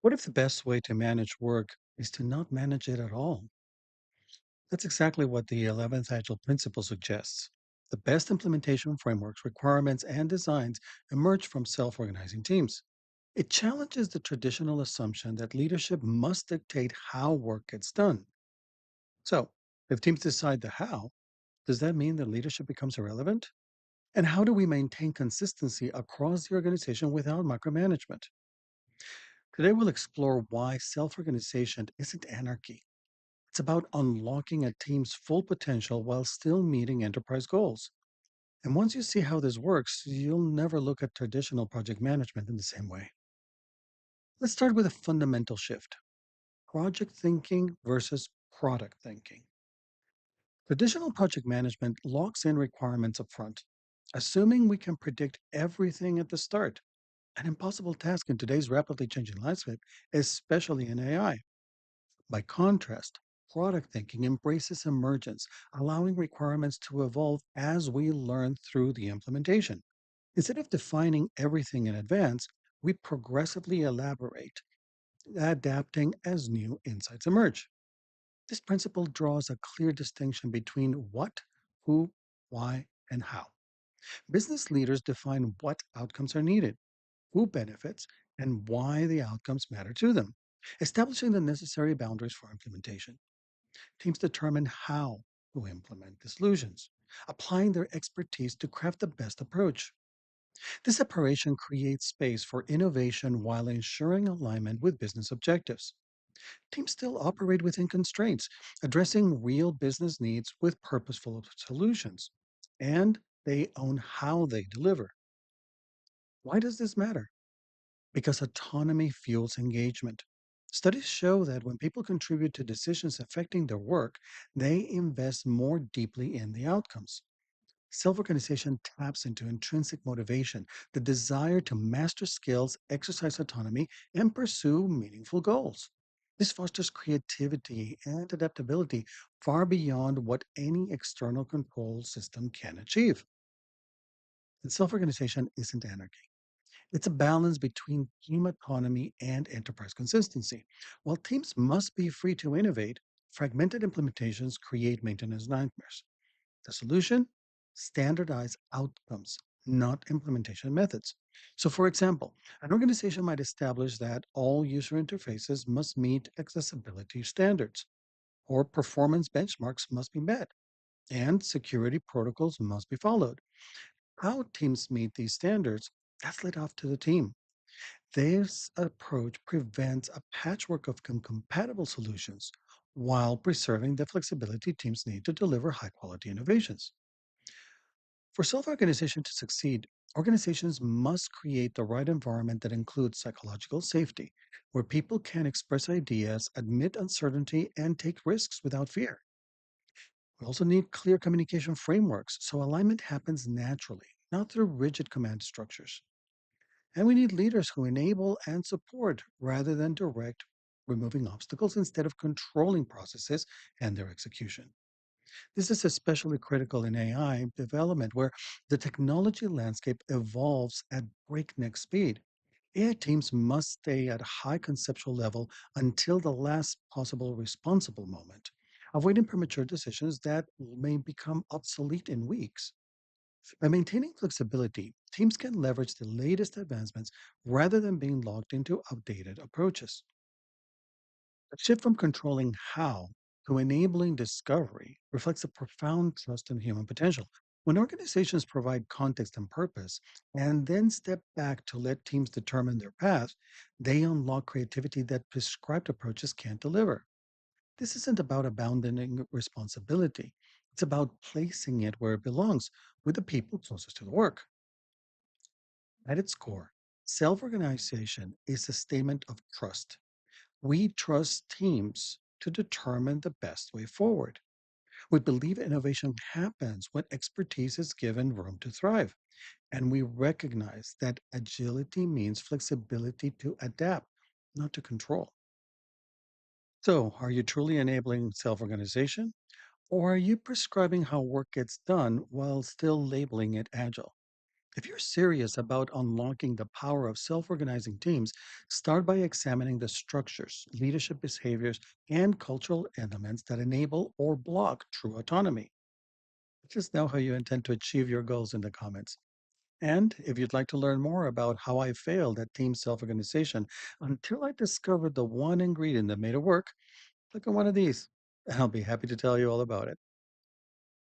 What if the best way to manage work is to not manage it at all? That's exactly what the 11th Agile Principle suggests. The best implementation frameworks, requirements, and designs emerge from self organizing teams. It challenges the traditional assumption that leadership must dictate how work gets done. So, if teams decide the how, does that mean that leadership becomes irrelevant? And how do we maintain consistency across the organization without micromanagement? Today, we'll explore why self organization isn't anarchy. It's about unlocking a team's full potential while still meeting enterprise goals. And once you see how this works, you'll never look at traditional project management in the same way. Let's start with a fundamental shift: project thinking versus product thinking. Traditional project management locks in requirements up front, assuming we can predict everything at the start. An impossible task in today's rapidly changing landscape, especially in AI. By contrast, product thinking embraces emergence, allowing requirements to evolve as we learn through the implementation. Instead of defining everything in advance, we progressively elaborate, adapting as new insights emerge. This principle draws a clear distinction between what, who, why, and how. Business leaders define what outcomes are needed, who benefits, and why the outcomes matter to them, establishing the necessary boundaries for implementation. Teams determine how to implement the solutions, applying their expertise to craft the best approach. This separation creates space for innovation while ensuring alignment with business objectives. Teams still operate within constraints, addressing real business needs with purposeful solutions. And they own how they deliver. Why does this matter? Because autonomy fuels engagement. Studies show that when people contribute to decisions affecting their work, they invest more deeply in the outcomes. Self organization taps into intrinsic motivation, the desire to master skills, exercise autonomy, and pursue meaningful goals. This fosters creativity and adaptability far beyond what any external control system can achieve. And self organization isn't anarchy. It's a balance between team autonomy and enterprise consistency. While teams must be free to innovate, fragmented implementations create maintenance nightmares. The solution? Standardize outcomes, not implementation methods. So, for example, an organization might establish that all user interfaces must meet accessibility standards, or performance benchmarks must be met, and security protocols must be followed. How teams meet these standards, that's laid off to the team. This approach prevents a patchwork of incompatible solutions while preserving the flexibility teams need to deliver high quality innovations. For self organization to succeed, organizations must create the right environment that includes psychological safety, where people can express ideas, admit uncertainty, and take risks without fear. We also need clear communication frameworks so alignment happens naturally, not through rigid command structures. And we need leaders who enable and support rather than direct, removing obstacles instead of controlling processes and their execution. This is especially critical in AI development, where the technology landscape evolves at breakneck speed. AI teams must stay at a high conceptual level until the last possible responsible moment, avoiding premature decisions that may become obsolete in weeks. By maintaining flexibility, teams can leverage the latest advancements rather than being locked into outdated approaches. A shift from controlling how to enabling discovery reflects a profound trust in human potential. When organizations provide context and purpose and then step back to let teams determine their path, they unlock creativity that prescribed approaches can't deliver. This isn't about abandoning responsibility, it's about placing it where it belongs, with the people closest to the work. At its core, self organization is a statement of trust. We trust teams to determine the best way forward. We believe innovation happens when expertise is given room to thrive. And we recognize that agility means flexibility to adapt, not to control. So, are you truly enabling self organization? Or are you prescribing how work gets done while still labeling it agile? If you're serious about unlocking the power of self organizing teams, start by examining the structures, leadership behaviors, and cultural elements that enable or block true autonomy. Just know how you intend to achieve your goals in the comments. And if you'd like to learn more about how I failed at team self organization until I discovered the one ingredient that made it work, click on one of these, and I'll be happy to tell you all about it.